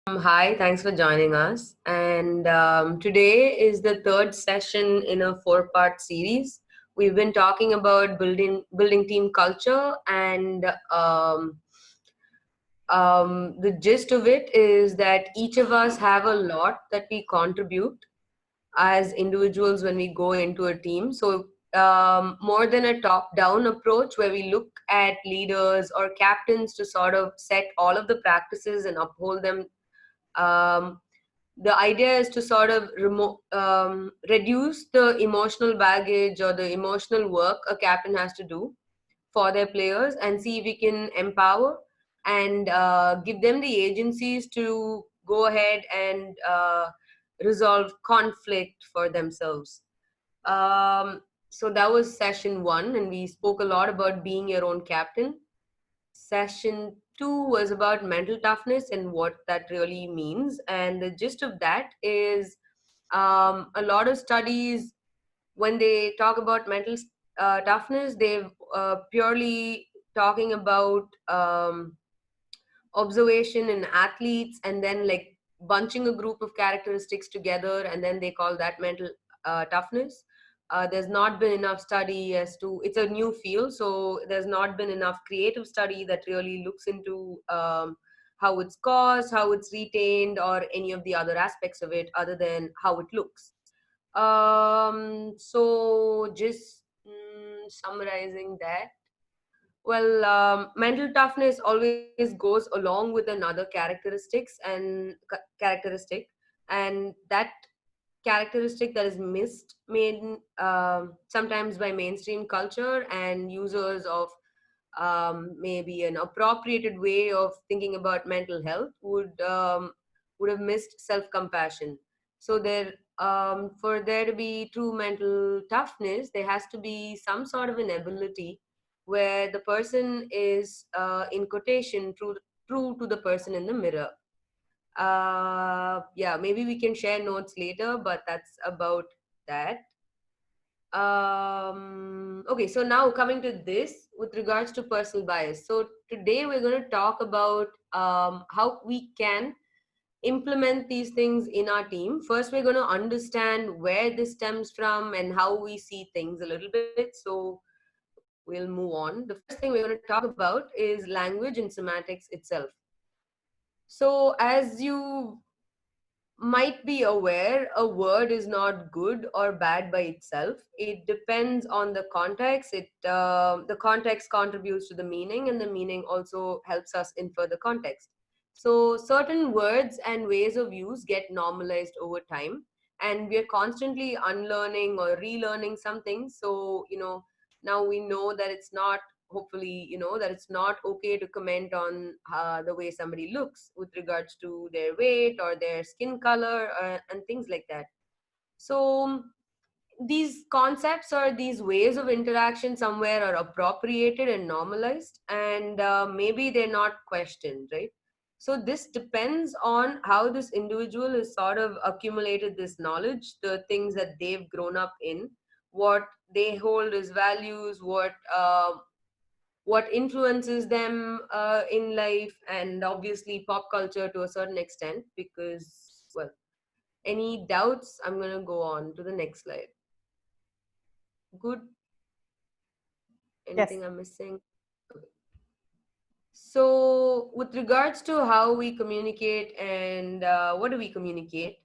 Hi, thanks for joining us. And today is the third session in a four-part series. We've been talking about building team culture, and the gist of it is that each of us have a lot that we contribute as individuals when we go into a team. So more than a top-down approach where we look at leaders or captains to sort of set all of the practices and uphold them. Um, the idea is to sort of reduce the emotional baggage or the emotional work a captain has to do for their players and see if we can empower and give them the agencies to go ahead and resolve conflict for themselves. So that was session one, and we spoke a lot about being your own captain. Session two was about mental toughness and what that really means. And the gist of that is a lot of studies, when they talk about mental toughness, they've purely talking about observation in athletes and then like bunching a group of characteristics together, and then they call that mental toughness. There's not been enough study as to, it's a new field, so there's not been enough creative study that really looks into how it's caused, how it's retained, or any of the other aspects of it other than how it looks. So just summarizing that, well, mental toughness always goes along with another characteristic, and that characteristic that is missed made sometimes by mainstream culture and users of maybe an appropriated way of thinking about mental health would have missed self compassion. So there, for there to be true mental toughness, there has to be some sort of an ability where the person is in quotation true to the person in the mirror. Yeah, maybe we can share notes later, but that's about that. Okay, so now coming to this with regards to personal bias. So today we're going to talk about how we can implement these things in our team. First, we're going to understand where this stems from and how we see things a little bit. So we'll move on. The first thing we're going to talk about is language and semantics itself. So, as you might be aware, a word is not good or bad by itself. It depends on the context. The context contributes to the meaning, and the meaning also helps us infer the context. So certain words and ways of use get normalized over time, and we are constantly unlearning or relearning something. So now we know that it's not, hopefully that it's not okay to comment on the way somebody looks with regards to their weight or their skin color, and things like that. So these concepts or these ways of interaction somewhere are appropriated and normalized, and maybe they're not questioned, right? So this depends on how this individual has sort of accumulated this knowledge, the things that they've grown up in, what they hold as values, what influences them in life, and obviously pop culture to a certain extent. Because, well, any doubts, I'm going to go on to the next slide. Good. Yes. Anything I'm missing? Okay. So with regards to how we communicate and what do we communicate,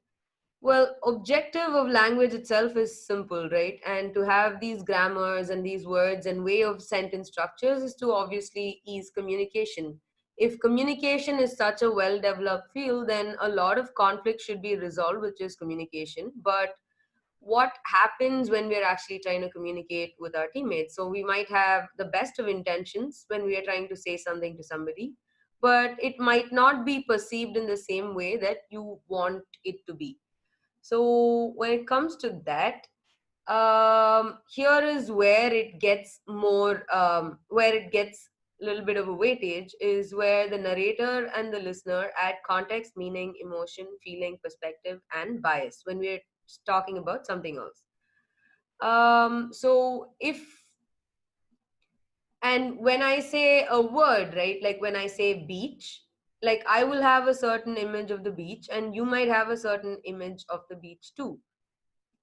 well, objective of language itself is simple, right? And to have these grammars and these words and way of sentence structures is to obviously ease communication. If communication is such a well developed field, then a lot of conflict should be resolved, which is communication. But what happens when we're actually trying to communicate with our teammates? So we might have the best of intentions when we are trying to say something to somebody, but it might not be perceived in the same way that you want it to be. So when it comes to that, here is where it gets more, where it gets a little bit of a weightage, is where the narrator and the listener add context, meaning, emotion, feeling, perspective, and bias when we're talking about something else. So if, and when I say a word, right, like when I say beach, like I will have a certain image of the beach and you might have a certain image of the beach too,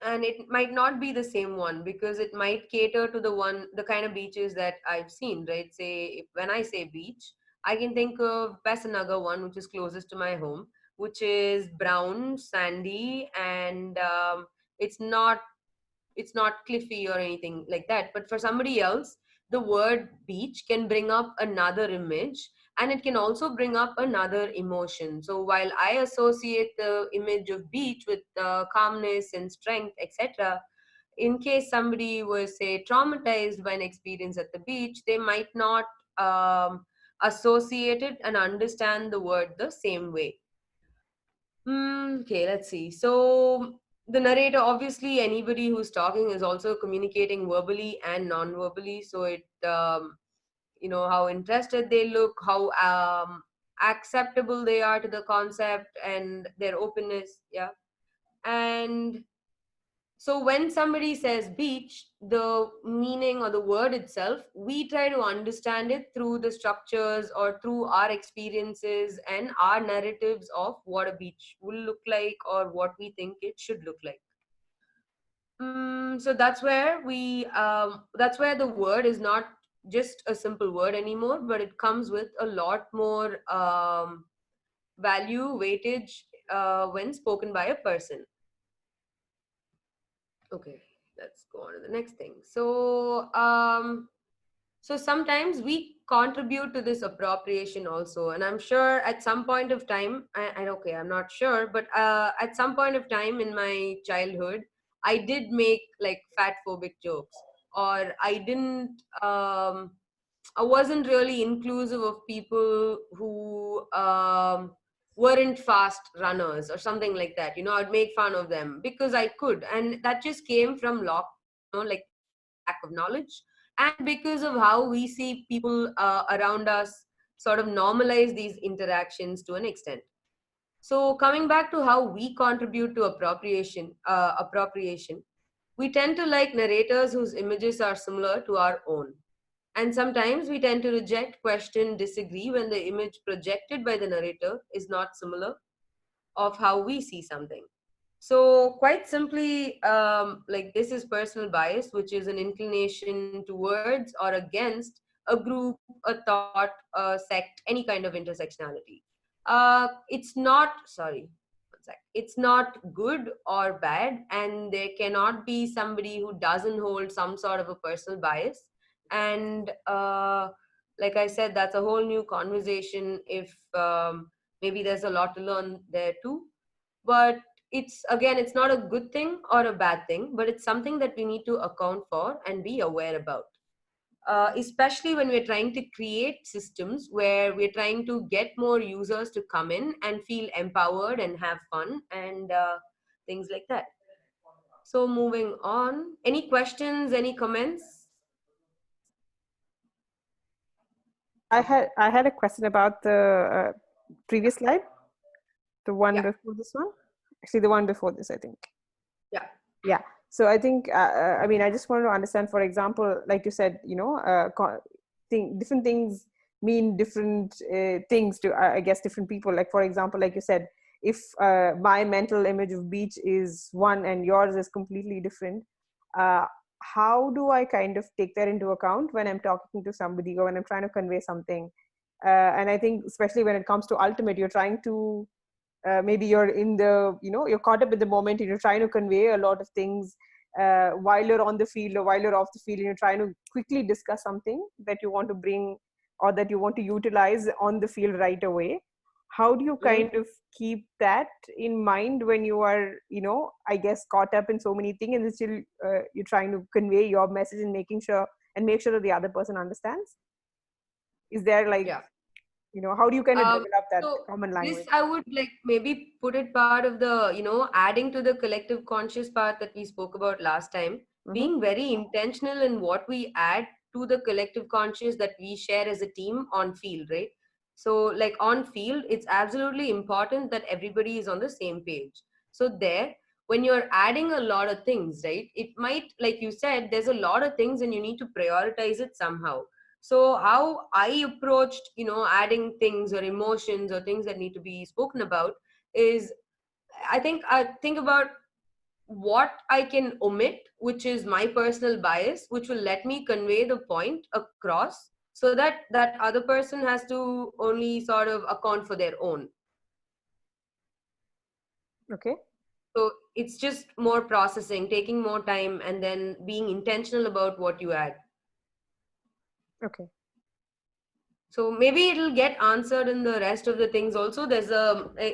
and it might not be the same one because it might cater to the kind of beaches that I've seen, right? Say when I say beach, I can think of Pasanaga one, which is closest to my home, which is brown, sandy, and it's not it's not cliffy or anything like that. But for somebody else, the word beach can bring up another image, and it can also bring up another emotion. So while I associate the image of beach with calmness and strength, etc., in case somebody was, say, traumatized by an experience at the beach, they might not associate it and understand the word the same way. Okay, let's see. So the narrator, obviously, anybody who's talking is also communicating verbally and non-verbally. So how interested they look, how acceptable they are to the concept, and their openness. Yeah, and so when somebody says beach, the meaning or the word itself, we try to understand it through the structures or through our experiences and our narratives of what a beach will look like or what we think it should look like. So that's where the word is not just a simple word anymore, but it comes with a lot more value, weightage when spoken by a person. Okay, let's go on to the next thing. So sometimes we contribute to this appropriation also, and I'm sure at some point of time, okay, I'm not sure, but at some point of time in my childhood, I did make like fat phobic jokes, or I wasn't really inclusive of people who weren't fast runners or something like that. I'd make fun of them because I could, and that just came from like lack of knowledge, and because of how we see people around us sort of normalize these interactions to an extent. So coming back to how we contribute to appropriation, we tend to like narrators whose images are similar to our own. And sometimes we tend to reject, question, disagree when the image projected by the narrator is not similar of how we see something. So, quite simply, like this is personal bias, which is an inclination towards or against a group, a thought, a sect, any kind of intersectionality. It's not, sorry, one sec. It's not good or bad, and there cannot be somebody who doesn't hold some sort of a personal bias. And like I said, that's a whole new conversation. If maybe there's a lot to learn there too, but it's not a good thing or a bad thing, but it's something that we need to account for and be aware about, especially when we're trying to create systems where we're trying to get more users to come in and feel empowered and have fun and things like that. So moving on, any questions, any comments? I had a question about the previous slide, the one Yeah. before this one. Actually, the one before this, I think. Yeah. Yeah. So I think, I mean, I just wanted to understand, for example, like you said, different things mean different things to, I guess, different people. Like, for example, like you said, if my mental image of beach is one and yours is completely different, uh, how do I kind of take that into account when I'm talking to somebody or when I'm trying to convey something? And I think, especially when it comes to ultimate, you're trying to maybe you're in the you're caught up in the moment and you're trying to convey a lot of things while you're on the field or while you're off the field, and you're trying to quickly discuss something that you want to bring or that you want to utilize on the field right away. How do you Mhm. kind of keep that in mind when you are, I guess, caught up in so many things, and still you're trying to convey your message and make sure that the other person understands? Is there like, Yeah. how do you kind of Um, develop that so common this language? I would like maybe put it part of the, adding to the collective conscious part that we spoke about last time, Mm-hmm. being very intentional in what we add to the collective conscious that we share as a team on field, right? So like on field, it's absolutely important that everybody is on the same page. So there, when you're adding a lot of things, right, it might, like you said, there's a lot of things and you need to prioritize it somehow. So how I approached, adding things or emotions or things that need to be spoken about is, I think about what I can omit, which is my personal bias, which will let me convey the point across, so that that other person has to only sort of account for their own. Okay. So it's just more processing, taking more time, and then being intentional about what you add. Okay. So maybe it'll get answered in the rest of the things also. There's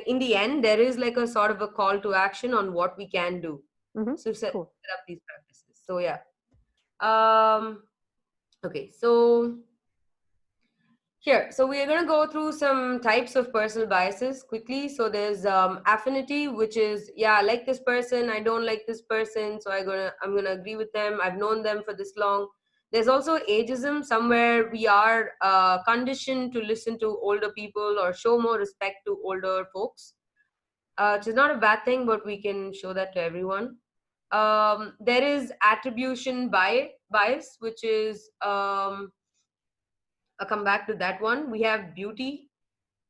in the end, there is like a sort of a call to action on what we can do. Mm-hmm. So Cool. set up these practices. So yeah. Um, okay. So here, so we're going to go through some types of personal biases quickly. So there's affinity, which is, yeah, I like this person, I don't like this person, so I'm gonna agree with them. I've known them for this long. There's also ageism, somewhere we are conditioned to listen to older people or show more respect to older folks, which is not a bad thing, but we can show that to everyone. There is attribution bias, which is I'll come back to that one. We have beauty,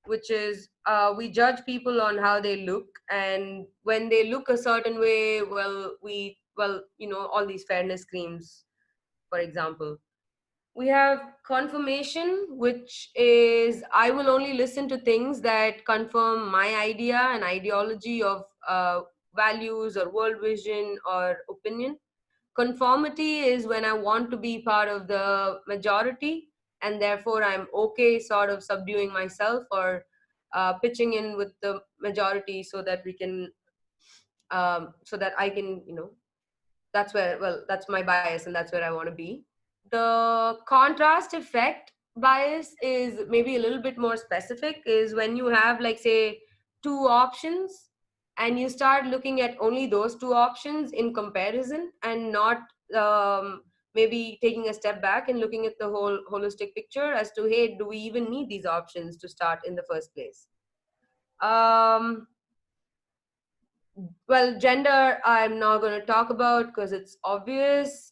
which is we judge people on how they look, and when they look a certain way, all these fairness creams, for example. We have confirmation, which is I will only listen to things that confirm my idea and ideology of values or world vision or opinion. Conformity is when I want to be part of the majority, and therefore I'm okay sort of subduing myself or pitching in with the majority so that we can, so that I can, that's where, well, that's my bias and that's where I want to be. The contrast effect bias is maybe a little bit more specific, is when you have, like, say, two options, and you start looking at only those two options in comparison, and not maybe taking a step back and looking at the whole holistic picture as to, hey, do we even need these options to start in the first place? um well, gender I'm not going to talk about because it's obvious.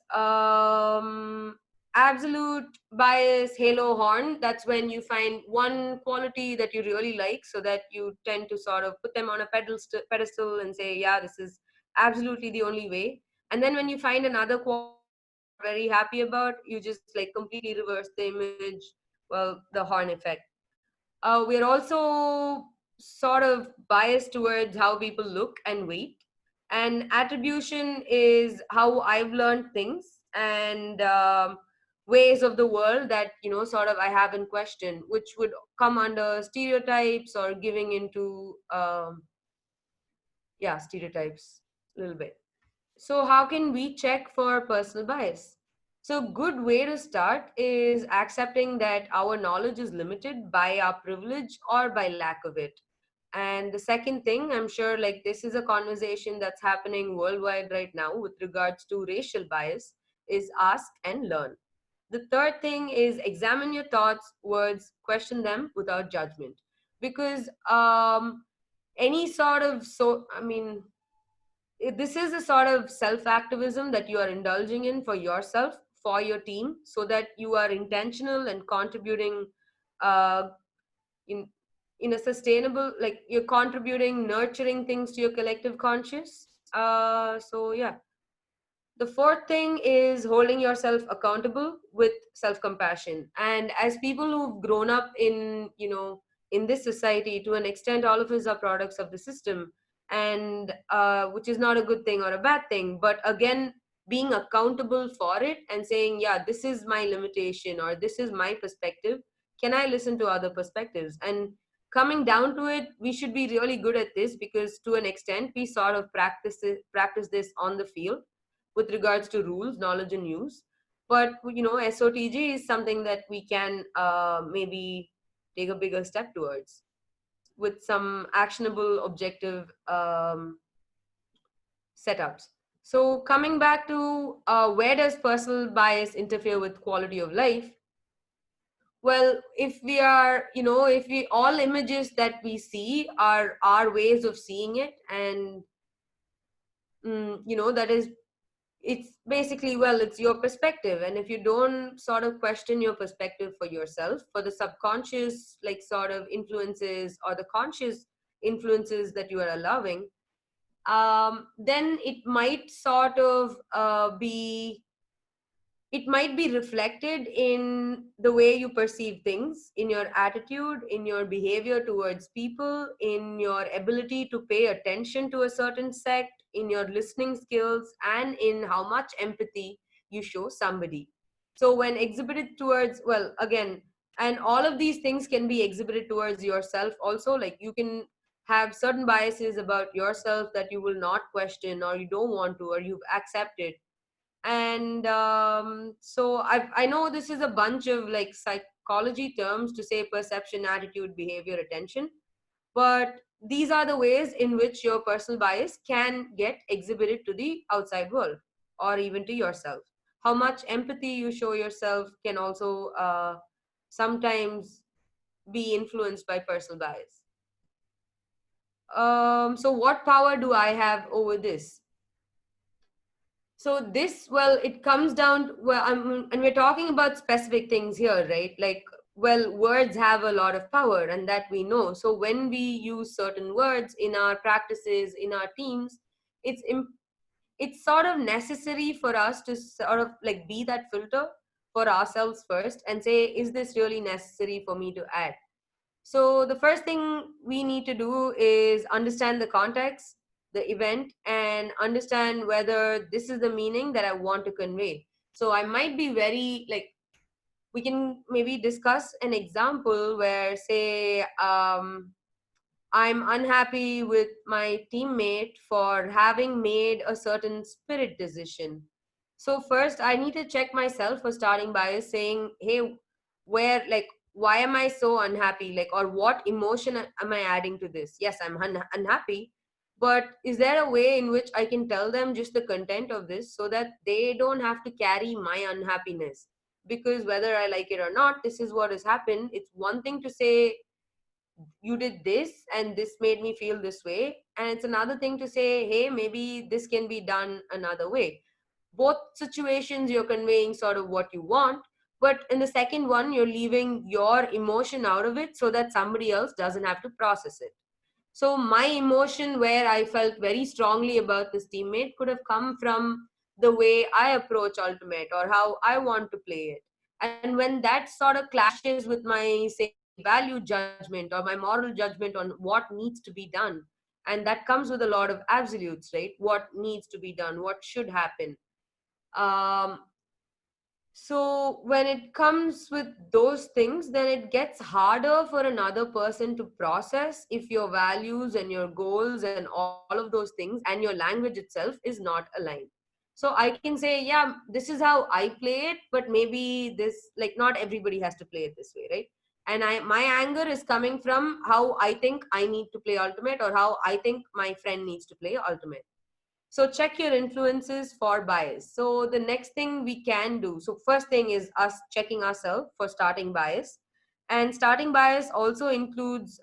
Absolute bias, halo horn, that's when you find one quality that you really like, so that you tend to sort of put them on a pedestal and say, yeah, this is absolutely the only way. And then when you find another quality that you're not very happy about, you just like completely reverse the image. Well, the horn effect. We're also sort of biased towards how people look and weight. And attribution is how I've learned things, and ways of the world that, sort of I haven't questioned, which would come under stereotypes or giving into, yeah, stereotypes a little bit. So how can we check for personal bias? So good way to start is accepting that our knowledge is limited by our privilege or by lack of it. And the second thing, I'm sure like this is a conversation that's happening worldwide right now with regards to racial bias, is ask and learn. The third thing is examine your thoughts, words, question them without judgment. Because any sort of, so I mean, this is a sort of self activism that you are indulging in for yourself, for your team, so that you are intentional and contributing uh, in in a sustainable, like you're contributing nurturing things to your collective conscious. So yeah, the fourth thing is holding yourself accountable with self compassion. And as people who've grown up in, in this society, to an extent all of us are products of the system, and which is not a good thing or a bad thing, but again, being accountable for it and saying, yeah, this is my limitation or this is my perspective, can I listen to other perspectives? And coming down to it, we should be really good at this, because to an extent we sort of practice this on the field with regards to rules, knowledge, and use. But SOTG is something that we can maybe take a bigger step towards with some actionable, objective setups. So coming back to where does personal bias interfere with quality of life? Well, if we are, if we all images that we see are our ways of seeing it, and that is it's basically, well, it's your perspective, and if you don't sort of question your perspective for yourself, for the subconscious like sort of influences or the conscious influences that you are allowing, then it might sort of be, it might be reflected in the way you perceive things, in your attitude, in your behavior towards people, in your ability to pay attention to a certain sect, in your listening skills, and in how much empathy you show somebody. So when exhibited towards, well, again, and all of these things can be exhibited towards yourself also. Like you can have certain biases about yourself that you will not question, or you don't want to, or you've accepted. And so I know this is a bunch of like psychology terms to say perception, attitude, behavior, attention, but these are the ways in which your personal bias can get exhibited to the outside world or even to yourself. How much empathy you show yourself can also sometimes be influenced by personal bias. So what power do I have over this? So this, well, it comes down to, well, and we're talking about specific things here, right? Like, well, words have a lot of power, and that we know. So when we use certain words in our practices, in our teams, it's it's sort of necessary for us to sort of like be that filter for ourselves first and say, is this really necessary for me to add? So the first thing we need to do is understand the context, the event, and understand whether this is the meaning that I want to convey. So I might be very like, we can maybe discuss an example where, say, I'm unhappy with my teammate for having made a certain spirit decision. So first I need to check myself for starting by saying, hey, where, like, why am I so unhappy? Like, or what emotion am I adding to this? Yes, I'm unhappy, but is there a way in which I can tell them just the content of this so that they don't have to carry my unhappiness? Because whether I like it or not, this is what has happened. It's one thing to say, you did this and this made me feel this way, and it's another thing to say, hey, maybe this can be done another way. Both situations you're conveying sort of what you want, but in the second one you're leaving your emotion out of it so that somebody else doesn't have to process it. So my emotion where I felt very strongly about this teammate could have come from the way I approach ultimate or how I want to play it. And when that sort of clashes with my, say, value judgment or my moral judgment on what needs to be done, and that comes with a lot of absolutes, right? What needs to be done, what should happen. um, so when it comes with those things, then it gets harder for another person to process if your values and your goals and all of those things and your language itself is not aligned. So I can say, yeah, this is how I play it, but maybe this, like, not everybody has to play it this way, right? And my anger is coming from how I think I need to play ultimate or how I think my friend needs to play ultimate. So check your influences for bias. So the next thing we can do, so first thing is us checking ourselves for starting bias. And starting bias also includes,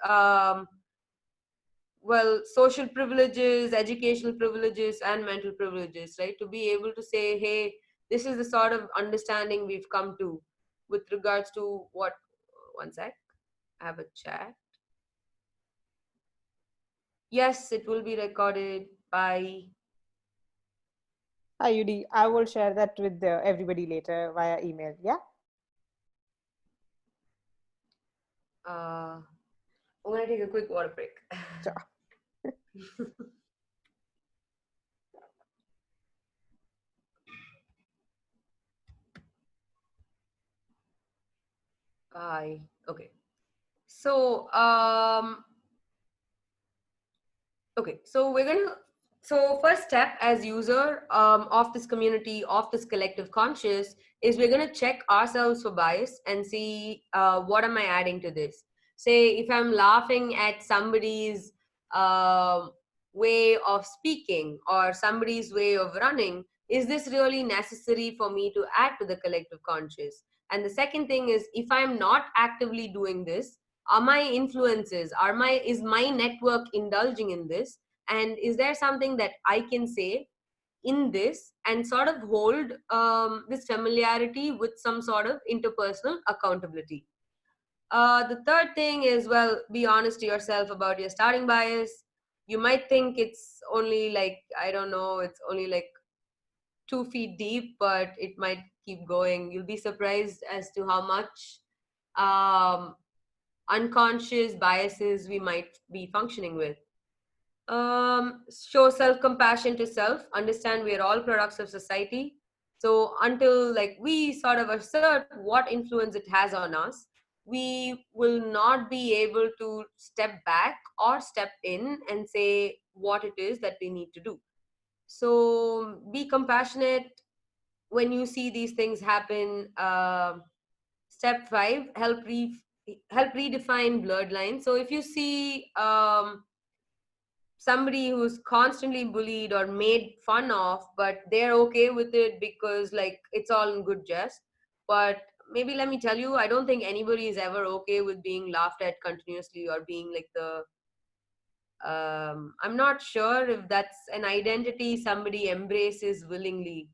well, social privileges, educational privileges, and mental privileges, right? To be able to say, hey, this is the sort of understanding we've come to with regards to what, one sec, I have a chat. Yes, it will be recorded. Bye. Hi, Yudi. I will share that with everybody later via email. Yeah. I'm going to take a quick water break. Sure. Bye. Okay. So, okay. So we're gonna. So first step as user of this community, of this collective conscious, is we're gonna check ourselves for bias and see what am I adding to this. Say if I'm laughing at somebody's um way of speaking or somebody's way of running, is this really necessary for me to add to the collective conscious? And the second thing is, if I'm not actively doing this, are my influences, are my, is my network indulging in this? And is there something that I can say in this and sort of hold this familiarity with some sort of interpersonal accountability. The third thing is, well, be honest to yourself about your starting bias. You might think it's only like, I don't know, it's only like 2 feet deep, but it might keep going. You'll be surprised as to how much um, unconscious biases we might be functioning with. Show self-compassion to self. Understand we are all products of society. So until like we sort of assert what influence it has on us, we will not be able to step back or step in and say what it is that we need to do. So be compassionate when you see these things happen. Step five, help redefine blurred lines. So if you see somebody who's constantly bullied or made fun of, but they're okay with it because like it's all in good jest. But maybe let me tell you, I don't think anybody is ever okay with being laughed at continuously or being like the I'm not sure if that's an identity somebody embraces willingly,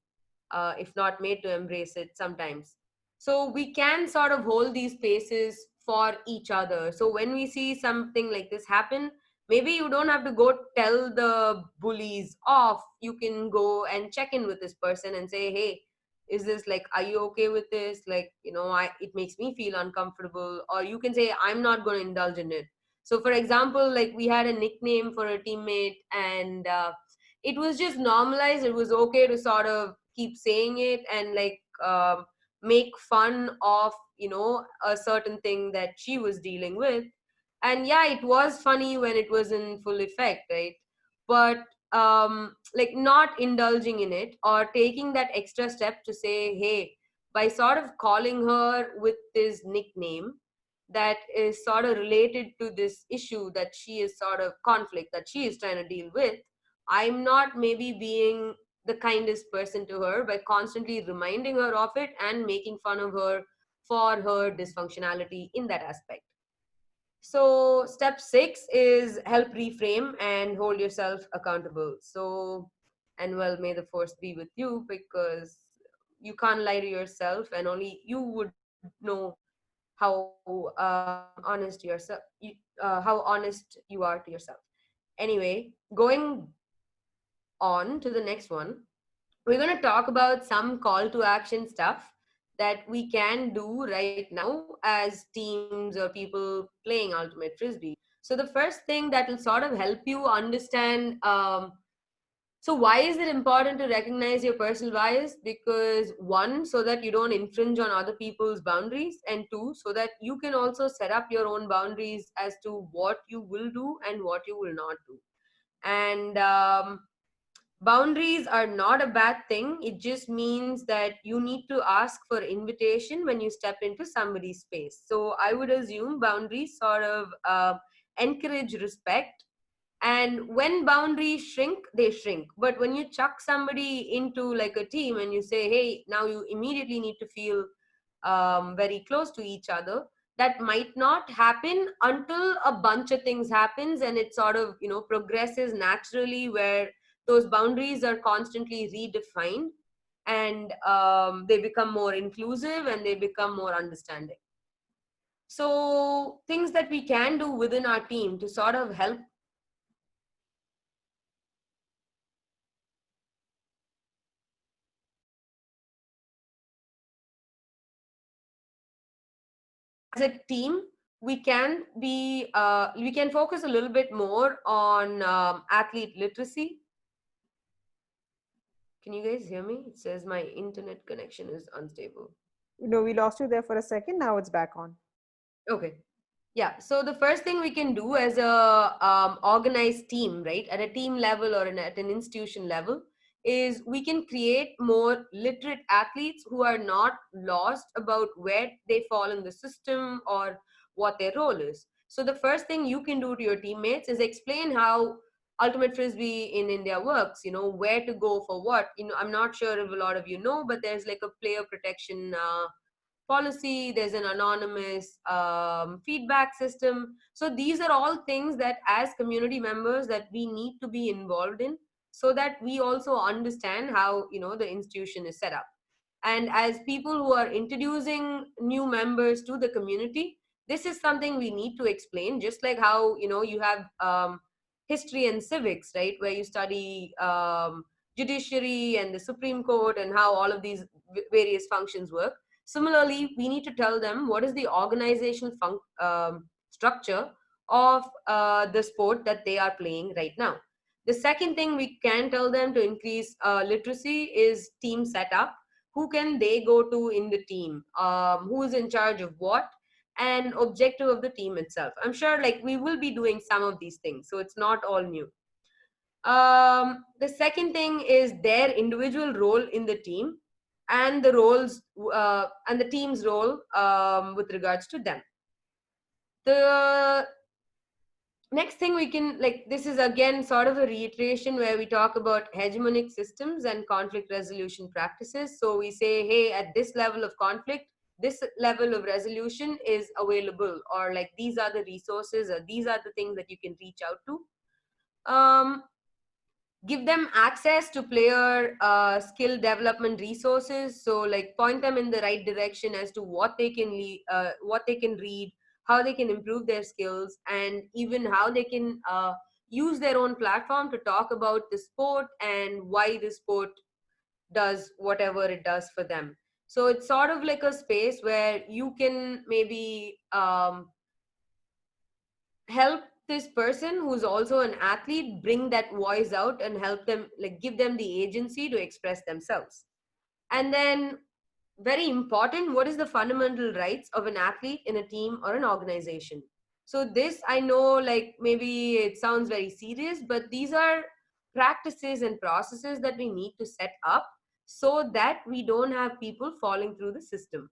if not made to embrace it sometimes. So we can sort of hold these spaces for each other. So when we see something like this happen, maybe you don't have to go tell the bullies off. You can go and check in with this person and say, hey, is this like, are you okay with this? Like, it makes me feel uncomfortable. Or you can say, I'm not going to indulge in it. So, for example, like we had a nickname for a teammate, and it was just normalized. It was okay to sort of keep saying it and like make fun of, a certain thing that she was dealing with. And yeah, it was funny when it was in full effect, right? But like not indulging in it or taking that extra step to say, hey, by sort of calling her with this nickname that is sort of related to this issue that she is sort of conflict that she is trying to deal with, I'm not maybe being the kindest person to her by constantly reminding her of it and making fun of her for her dysfunctionality in that aspect. So step six is help reframe and hold yourself accountable. So, and well, may the force be with you, because you can't lie to yourself and only you would know how honest yourself how honest you are to yourself. Anyway, going on to the next one, we're going to talk about some call to action stuff that we can do right now as teams or people playing ultimate frisbee. So the first thing that will sort of help you understand, so why is it important to recognize your personal bias? Because one, so that you don't infringe on other people's boundaries, and two, so that you can also set up your own boundaries as to what you will do and what you will not do. And boundaries are not a bad thing. It just means that you need to ask for invitation when you step into somebody's space. So I would assume boundaries sort of encourage respect, and when boundaries shrink, they shrink. But when you chuck somebody into like a team and you say, hey, now you immediately need to feel very close to each other, that might not happen until a bunch of things happens and it sort of progresses naturally, where those boundaries are constantly redefined, and they become more inclusive and they become more understanding. So things that we can do within our team to sort of help as a team, we can focus a little bit more on athlete literacy. Can you guys hear me? It says my internet connection is unstable. No, we lost you there for a second. Now it's back on. Okay. Yeah. So the first thing we can do as a organized team, right, at a team level or at an institution level, is we can create more literate athletes who are not lost about where they fall in the system or what their role is. So the first thing you can do to your teammates is explain how ultimate frisbee in India works. Where to go for what. I'm not sure if a lot of you know, but there's like a player protection policy, there's an anonymous feedback system. So these are all things that as community members that we need to be involved in, so that we also understand how, the institution is set up. And as people who are introducing new members to the community, this is something we need to explain, just like how, you have history and civics, right, where you study judiciary and the Supreme Court and how all of these various functions work. Similarly, we need to tell them what is the organizational structure of the sport that they are playing right now. The second thing we can tell them to increase literacy is team setup. Who can they go to in the team? Who is in charge of what? And objective of the team itself. I'm sure like we will be doing some of these things, so it's not all new. The second thing is their individual role in the team, and the roles and the team's role with regards to them. The next thing we can, like, this is again sort of a reiteration where we talk about hegemonic systems and conflict resolution practices. So we say, hey, at this level of conflict, this level of resolution is available, or like these are the resources, or these are the things that you can reach out to. Give them access to player skill development resources, so like point them in the right direction as to what they can what they can read, how they can improve their skills, and even how they can use their own platform to talk about the sport and why the sport does whatever it does for them. So it's sort of like a space where you can maybe help this person who's also an athlete bring that voice out and help them, like, give them the agency to express themselves. And then, very important, what is the fundamental rights of an athlete in a team or an organization? So this, I know, like, maybe it sounds very serious, but these are practices and processes that we need to set up so that we don't have people falling through the system.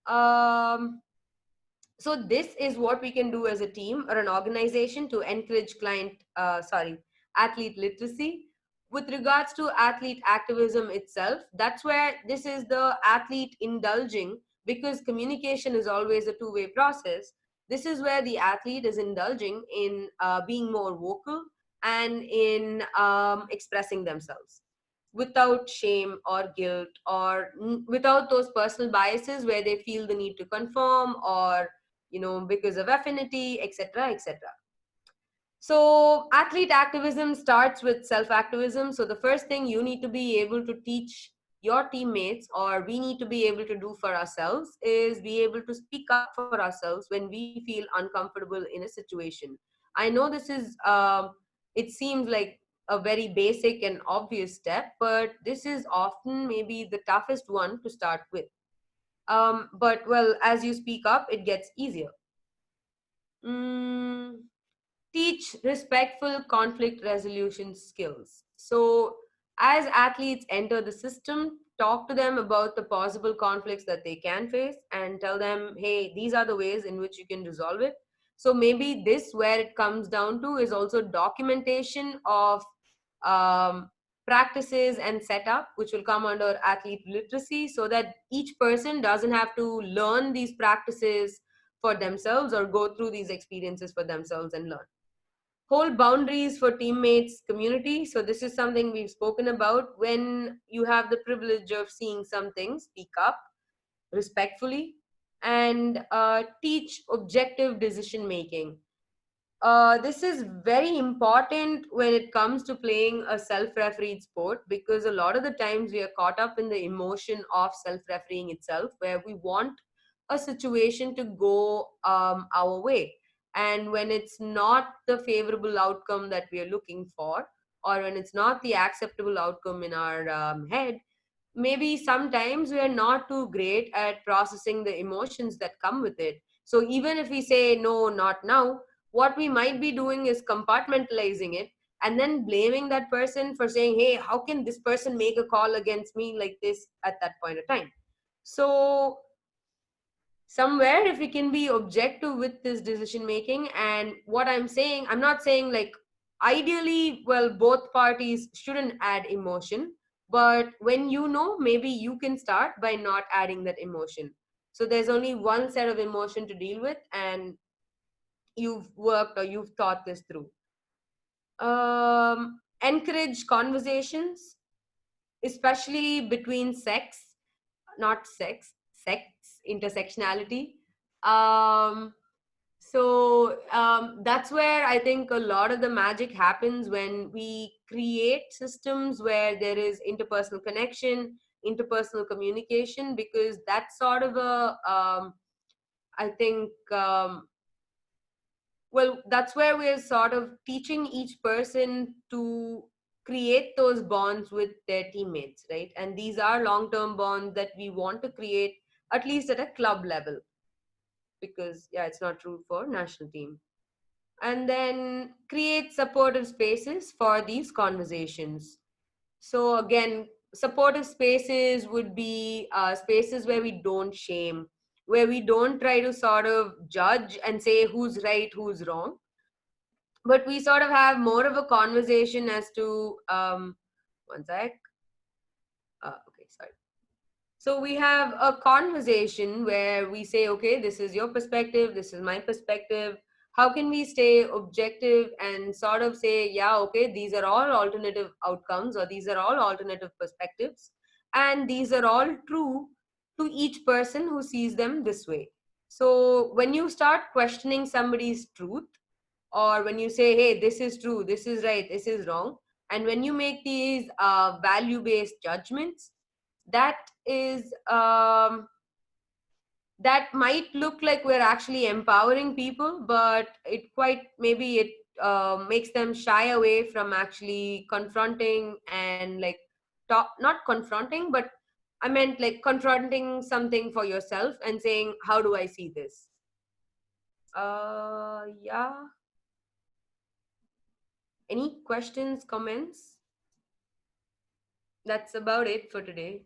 um so this is what we can do as a team or an organization to encourage athlete literacy. With regards to athlete activism itself, that's where this is the athlete indulging, because communication is always a two-way process. This is where the athlete is indulging in being more vocal and in expressing themselves without shame or guilt, or without those personal biases where they feel the need to conform, or because of affinity, etc., etc. So athlete activism starts with self activism. So the first thing you need to be able to teach your teammates, or we need to be able to do for ourselves, is be able to speak up for ourselves when we feel uncomfortable in a situation. I know this is it seems like a very basic and obvious step, but this is often maybe the toughest one to start with. But well, as you speak up, it gets easier. Mm, Teach respectful conflict resolution skills. So, as athletes enter the system, talk to them about the possible conflicts that they can face and tell them, hey, these are the ways in which you can resolve it. So, maybe this, where it comes down to, is also documentation of um, practices and setup, which will come under athlete literacy, so that each person doesn't have to learn these practices for themselves or go through these experiences for themselves and learn. Hold boundaries for teammates community. So this is something we've spoken about. When you have the privilege of seeing something, speak up respectfully, and teach objective decision making. This is very important when it comes to playing a self-refereed sport, because a lot of the times we are caught up in the emotion of self-refereeing itself, where we want a situation to go our way, and when it's not the favorable outcome that we are looking for, or when it's not the acceptable outcome in our head, maybe sometimes we are not too great at processing the emotions that come with it. So even if we say no, not now, what we might be doing is compartmentalizing it and then blaming that person for saying, hey, how can this person make a call against me like this at that point of time? So somewhere, if we can be objective with this decision making, and what I'm saying, I'm not saying like ideally, well, both parties shouldn't add emotion, but when maybe you can start by not adding that emotion. So there's only one set of emotion to deal with, and you've worked or you've thought this through. encourage conversations, especially between not sex, intersectionality. Um, that's where I think a lot of the magic happens, when we create systems where there is interpersonal connection, interpersonal communication, because that's sort of I think, well, that's where we're sort of teaching each person to create those bonds with their teammates, right? And these are long term bonds that we want to create, at least at a club level, because yeah, it's not true for national team. And then create supportive spaces for these conversations. So again, supportive spaces would be spaces where we don't shame, where we don't try to sort of judge and say who's right, who's wrong, but we sort of have more of a conversation as to one sec. Okay, sorry. So we have a conversation where we say, okay, this is your perspective, this is my perspective. How can we stay objective and sort of say, yeah, okay, these are all alternative outcomes, or these are all alternative perspectives, and these are all true to each person who sees them this way. So when you start questioning somebody's truth, or when you say, hey, this is true, this is right, this is wrong, and when you make these value based judgments, that is that might look like we're actually empowering people, but it quite maybe it makes them shy away from actually confronting and like not confronting, but I meant like confronting something for yourself and saying, how do I see this? Yeah. Any questions, comments? That's about it for today.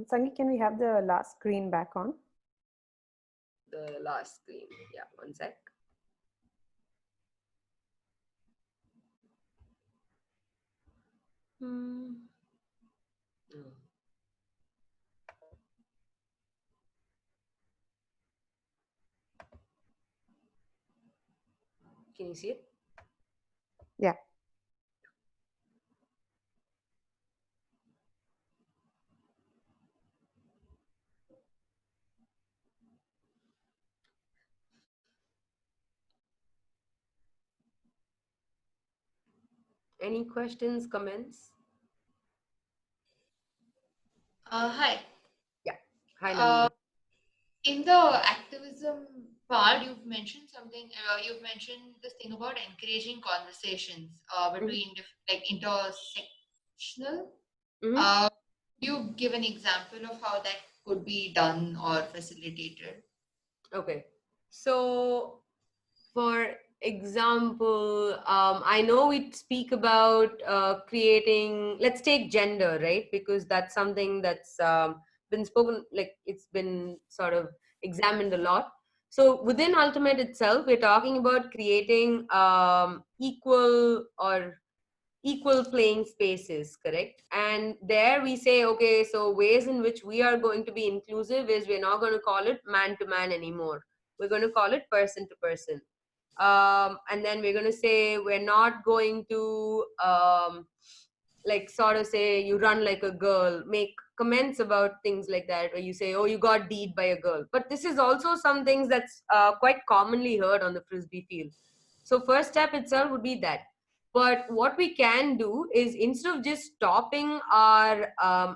Sangi, can we have the last screen back on? The last screen. Yeah, one sec. Hmm. Oh. Can you see it? Yeah. Any questions, comments? Hi. Yeah. Hi, Uh, Nandini. in the activism part, you've mentioned something. You've mentioned this thing about encouraging conversations between like intersectional. Mm-hmm. Uh, you give an example of how that could be done or facilitated? Okay. So, for example, I know we speak about creating, let's take gender, right? Because that's something that's been spoken, like it's been sort of examined a lot. So within Ultimate itself, we're talking about creating equal playing spaces, correct? And there we say, okay, so ways in which we are going to be inclusive is we're not going to call it man to man anymore. We're going to call it person to person. And then we're going to say we're not going to like sort of say you run like a girl, make comments about things like that, where you say, oh, you got deed by a girl. But this is also some things that's quite commonly heard on the frisbee field. So first step itself would be that. But what we can do is, instead of just stopping our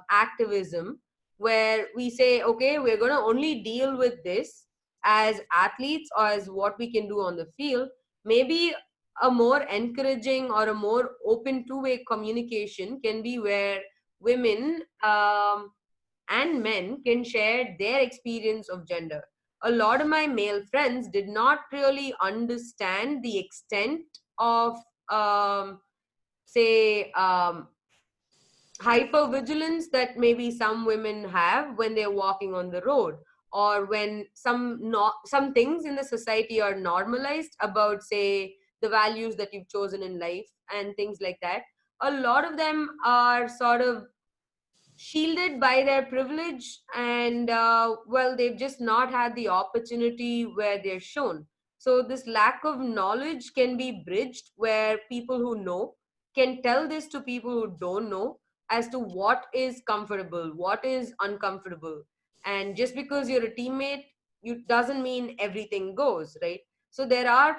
activism, where we say, okay, we're going to only deal with this as athletes or as what we can do on the field, maybe a more encouraging or a more open two-way communication can be where women and men can share their experience of gender. A lot of my male friends did not really understand the extent of say hypervigilance that maybe some women have when they're walking on the road, or when some things in the society are normalized about, say, the values that you've chosen in life and things like that. a lot of them are sort of shielded by their privilege, and well, they've just not had the opportunity where they're shown. So this lack of knowledge can be bridged, where people who know can tell this to people who don't know, as to what is comfortable, what is uncomfortable. And just because you're a teammate, you doesn't mean everything goes right. So there are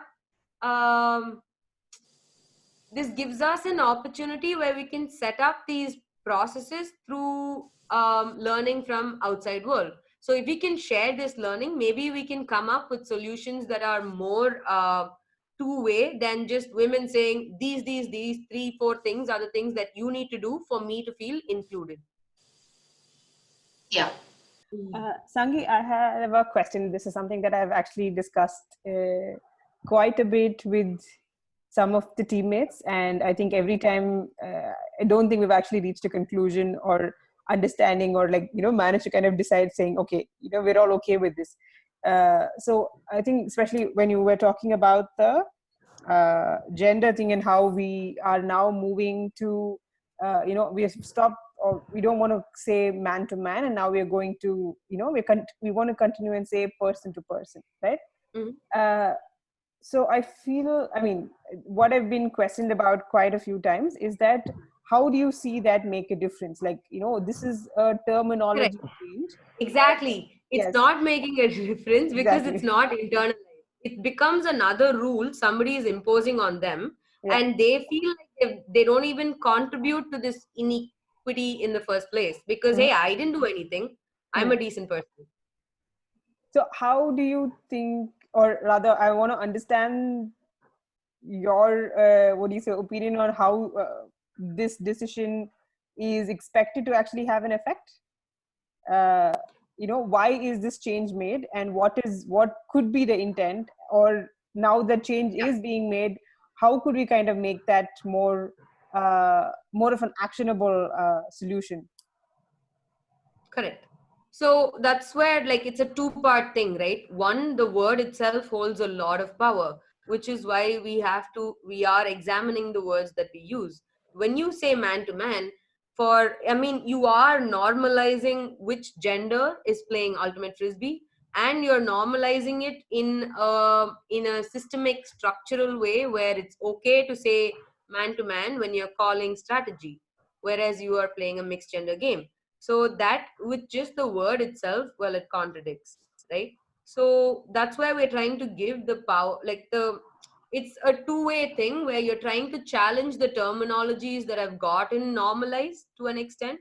this gives us an opportunity where we can set up these processes through learning from outside world. So if we can share this learning, maybe we can come up with solutions that are more two-way than just women saying these three four things are the things that you need to do for me to feel included. Yeah. Sangi, I have a question. This is something that I've actually discussed quite a bit with some of the teammates, and I think every time I don't think we've actually reached a conclusion or understanding, or like, you know, managed to kind of decide saying, okay, you know, we're all okay with this. So I think especially when you were talking about the gender thing and how we are now moving to, you know, we have stopped, or we don't want to say man to man, and now we are going to, you know, we want to continue and say person to person, right? Mhm. So I feel, I mean, what I've been questioned about quite a few times is that how do you see that make a difference? Like, you know, this is a terminology Correct. change. Exactly. It's Yes, not making a difference because it's exactly. not internalized. It becomes another rule somebody is imposing on them, Yeah. and they feel like they don't even contribute to this inequity in the first place because, Mhm. hey, I didn't do anything. I'm Hmm. a decent person. So how do you think, or rather, I want to understand your what do you say, opinion on how this decision is expected to actually have an effect. uh, you know, why is this change made, and what could be the intent, or now that change Yeah, is being made, how could we kind of make that more of an actionable solution? correct. So that's where, like, it's a two-part thing, right? One, the word itself holds a lot of power, which is why we are examining the words that we use. When you say man to man, I mean, you are normalizing which gender is playing ultimate frisbee, and you're normalizing it in a systemic, structural way where it's okay to say man to man when you're calling strategy, whereas you are playing a mixed gender game. So that, with just the word itself, well, it contradicts, right? So that's why we're trying to give the power, like, it's a two-way thing where you're trying to challenge the terminologies that have gotten normalized to an extent.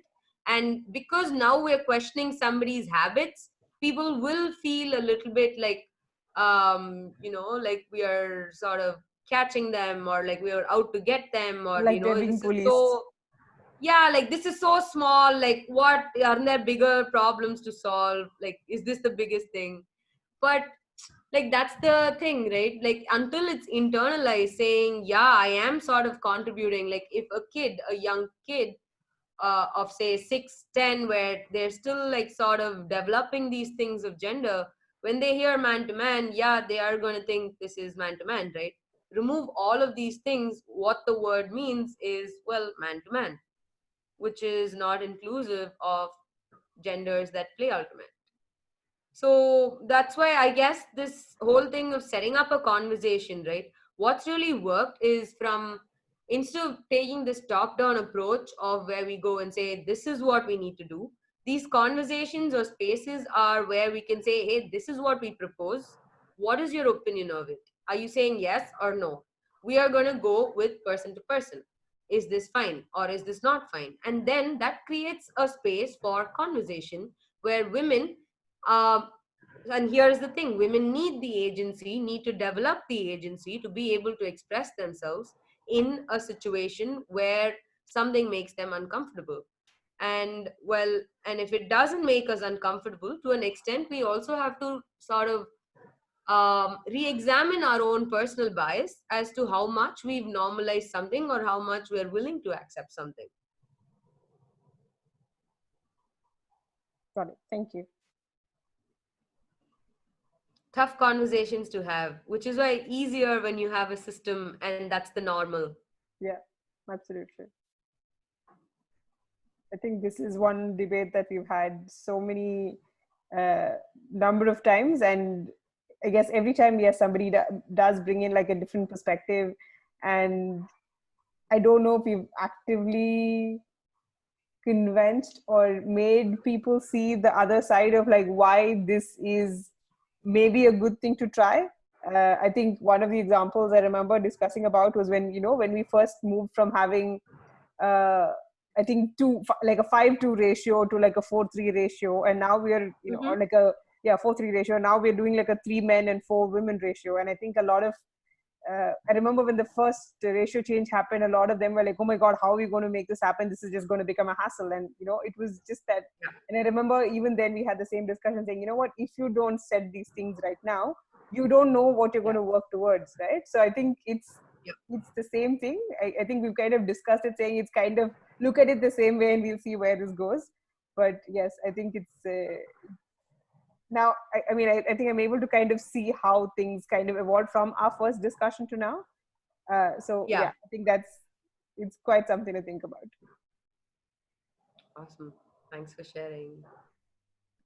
And because now we're questioning somebody's habits, people will feel a little bit like, like we are sort of catching them, or like we are out to get them, or, Like they're being this is policed. so, yeah, like this is so small, like what, aren't there bigger problems to solve, like is this the biggest thing? But like that's the thing, right? Like until it's internalized, saying, yeah, I am sort of contributing. Like if a young kid of say 6, 10, where they're still like sort of developing these things of gender, when they hear man to man, yeah, they are going to think this is man to man, right? Remove all of these things, what the word means is, well, man to man, which is not inclusive of genders that play ultimate. So that's why I guess this whole thing of setting up a conversation, right? What's really worked is, from instead of taking this top down approach of where we go and say, this is what we need to do, these conversations or spaces are where we can say, hey, this is what we propose. What is your opinion of it? Are you saying yes or no? We are going to go with person to person. Is this fine or is this not fine? And then that creates a space for conversation where women, uh, and here's the thing, women need the agency, need to develop the agency to be able to express themselves in a situation where something makes them uncomfortable. And well, and if it doesn't make us uncomfortable, to an extent we also have to sort of re-examine our own personal bias as to how much we've normalized something or how much we're willing to accept something. Got it, thank you. Tough conversations to have, which is why easier when you have a system and that's the normal. Yeah, absolutely. I think this is one debate that we've had so many number of times, and I guess every time, yes, somebody does bring in like a different perspective, and I don't know if we've actively convinced or made people see the other side of like why this is maybe a good thing to try. I think one of the examples I remember discussing about was when, you know, when we first moved from having I think like a 5:2 ratio to like a 4:3 ratio, and now we are, you know, or like a 4:3 ratio. Now we're doing like a 3 men and 4 women ratio, and I think a lot of I remember when the first ratio change happened, a lot of them were like, "Oh my God, how are we going to make this happen? This is just going to become a hassle." And you know, it was just that. And I remember even then we had the same discussion, saying, "You know what? If you don't set these things right now, you don't know what you're going to work towards, right?" So I think it's the same thing. I think we've kind of discussed it, saying it's kind of look at it the same way, and we'll see where this goes. But yes, I think it's. Now I mean I think I'm able to kind of see how things kind of evolved from our first discussion to now. So yeah, I think it's quite something to think about. Awesome. Thanks for sharing.